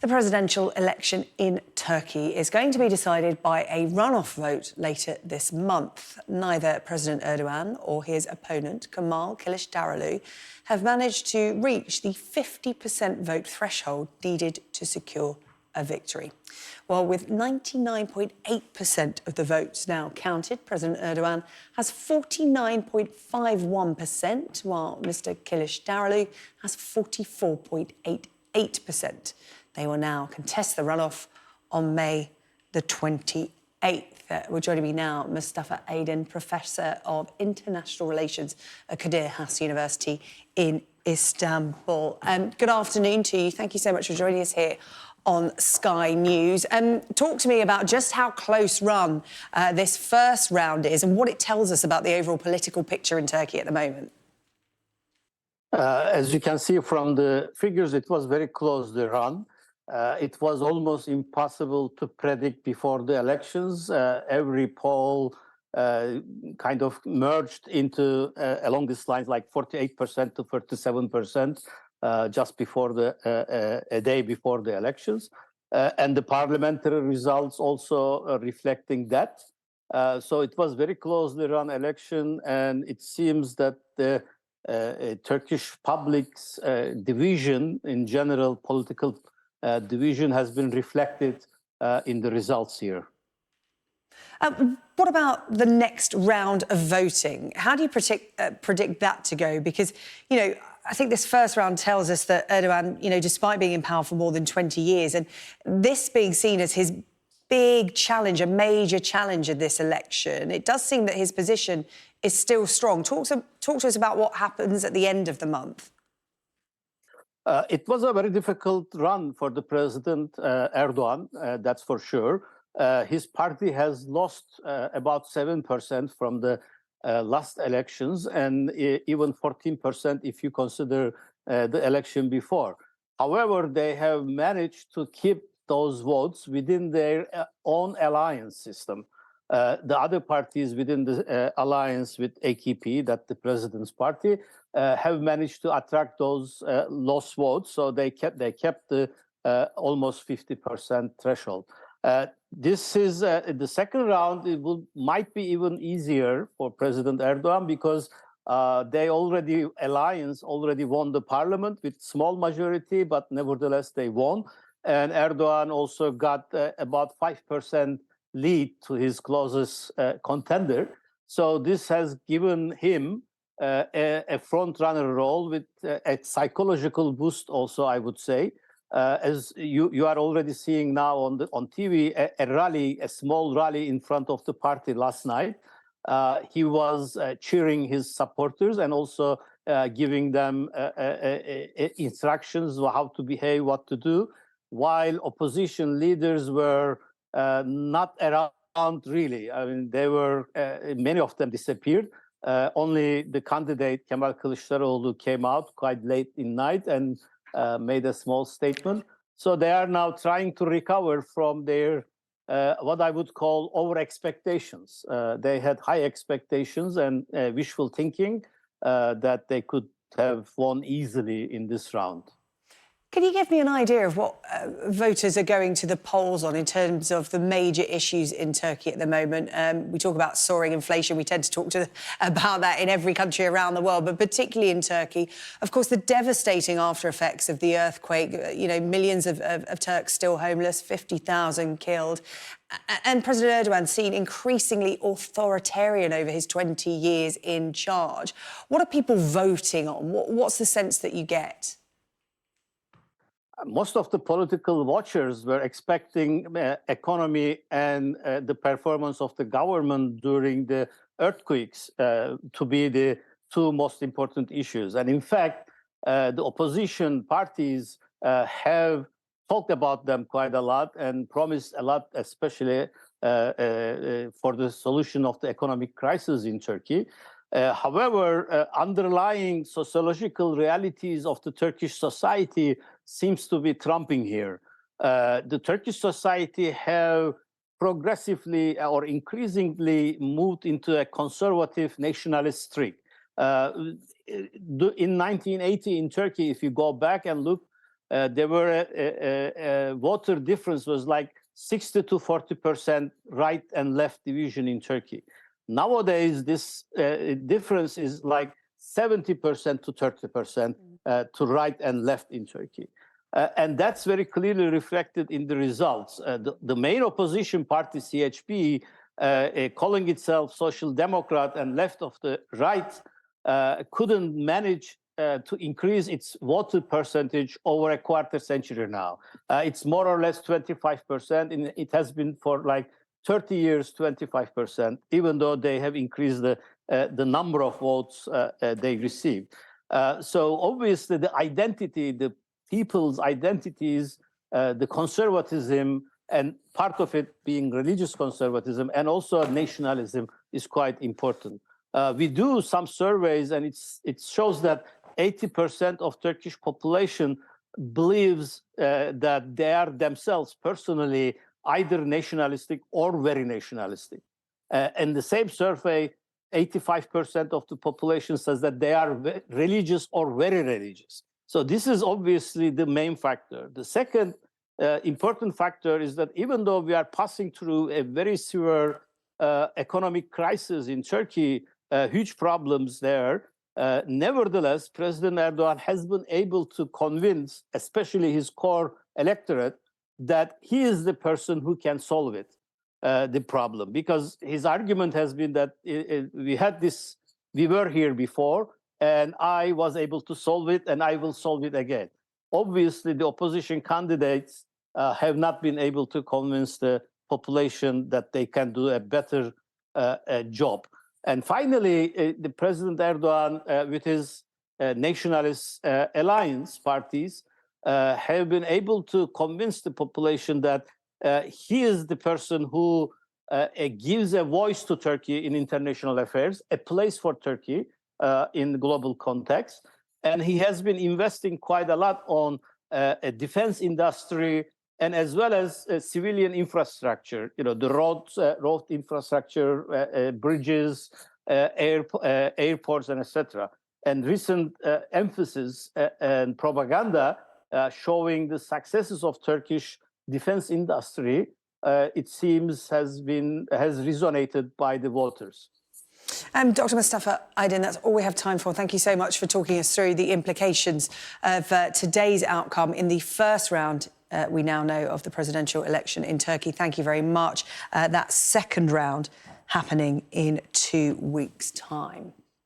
The presidential election in Turkey is going to be decided by a runoff vote later this month. Neither President Erdogan or his opponent, Kemal Kılıçdaroğlu, have managed to reach the 50% vote threshold needed to secure a victory. Well, with 99.8% of the votes now counted, President Erdogan has 49.51%, while Mr. Kılıçdaroğlu has 44.88%. They will now contest the runoff on May the 28th. Well, joining me now, Mustafa Aydın, Professor of International Relations at Kadir Has University in Istanbul. Good afternoon to you. Thank you so much for joining us here on Sky News. Talk to me about just how close run this first round is and what it tells us about the overall political picture in Turkey at the moment. As you can see from the figures, it was very close, the run. It was almost impossible to predict before the elections. Every poll kind of merged into along these lines, like 48% to 37%, just before a day before the elections, and the parliamentary results also reflecting that. So it was very closely run election, and it seems that the Turkish public's division in general, political division, has been reflected in the results here. What about the next round of voting? How do you predict that to go? Because, you know, I think this first round tells us that Erdogan, you know, despite being in power for more than 20 years, and this being seen as his big challenge, a major challenge in this election, it does seem that his position is still strong. Talk to us about what happens at the end of the month. It was a very difficult run for the President Erdogan, that's for sure. His party has lost about 7% from the last elections, and even 14% if you consider the election before. However, they have managed to keep those votes within their own alliance system. The other parties within the alliance with AKP, that the president's party, have managed to attract those lost votes. So they kept the almost 50% threshold. This is the second round. It might be even easier for President Erdogan because alliance already won the parliament with small majority, but nevertheless they won. And Erdogan also got about 5% lead to his closest contender. So this has given him a front-runner role with a psychological boost also, I would say. As you are already seeing now on TV, a small rally in front of the party last night. He was cheering his supporters and also giving them instructions on how to behave, what to do, while opposition leaders were not around really. I mean, they were many of them disappeared. Only the candidate Kemal Kılıçdaroğlu came out quite late in night and made a small statement. So they are now trying to recover from their what I would call over expectations. They had high expectations and wishful thinking that they could have won easily in this round. Can you give me an idea of what voters are going to the polls on in terms of the major issues in Turkey at the moment? We talk about soaring inflation. We tend to talk about that in every country around the world, but particularly in Turkey. Of course, the devastating after effects of the earthquake, you know, millions of Turks still homeless, 50,000 killed. And President Erdogan seen increasingly authoritarian over his 20 years in charge. What are people voting on? What's the sense that you get? Most of the political watchers were expecting economy and the performance of the government during the earthquakes to be the two most important issues. And in fact, the opposition parties have talked about them quite a lot and promised a lot, especially for the solution of the economic crisis in Turkey. However, underlying sociological realities of the Turkish society seems to be trumping here. The Turkish society have progressively or increasingly moved into a conservative nationalist streak. In 1980 in Turkey, if you go back and look, there were a voter difference was like 60 to 40% right and left division in Turkey. Nowadays, this difference is like 70% to 30% to right and left in Turkey. And that's very clearly reflected in the results. The main opposition party, CHP, calling itself Social Democrat and left of the right, couldn't manage to increase its voter percentage over a quarter century now. It's more or less 25%, and it has been for like 30 years, 25%, even though they have increased the number of votes they received. So obviously the identity, the people's identities, the conservatism, and part of it being religious conservatism and also nationalism is quite important. We do some surveys, and it shows that 80% of Turkish population believes that they are themselves personally either nationalistic or very nationalistic. And the same survey, 85% of the population says that they are religious or very religious. So this is obviously the main factor. The second important factor is that even though we are passing through a very severe economic crisis in Turkey, huge problems there, nevertheless, President Erdogan has been able to convince, especially his core electorate, that he is the person who can solve it, the problem. Because his argument has been that we were here before, and I was able to solve it, and I will solve it again. Obviously, the opposition candidates have not been able to convince the population that they can do a better job. And finally, the President Erdogan, with his nationalist alliance parties, have been able to convince the population that he is the person who gives a voice to Turkey in international affairs, a place for Turkey in the global context. And he has been investing quite a lot on a defense industry and as well as civilian infrastructure, the road infrastructure, bridges, airports, and etc. And recent emphasis and propaganda showing the successes of Turkish defense industry, it seems has resonated by the voters. Dr. Mustafa Aydın, that's all we have time for. Thank you so much for talking us through the implications of today's outcome in the first round, we now know, of the presidential election in Turkey. Thank you very much. That second round happening in 2 weeks' time.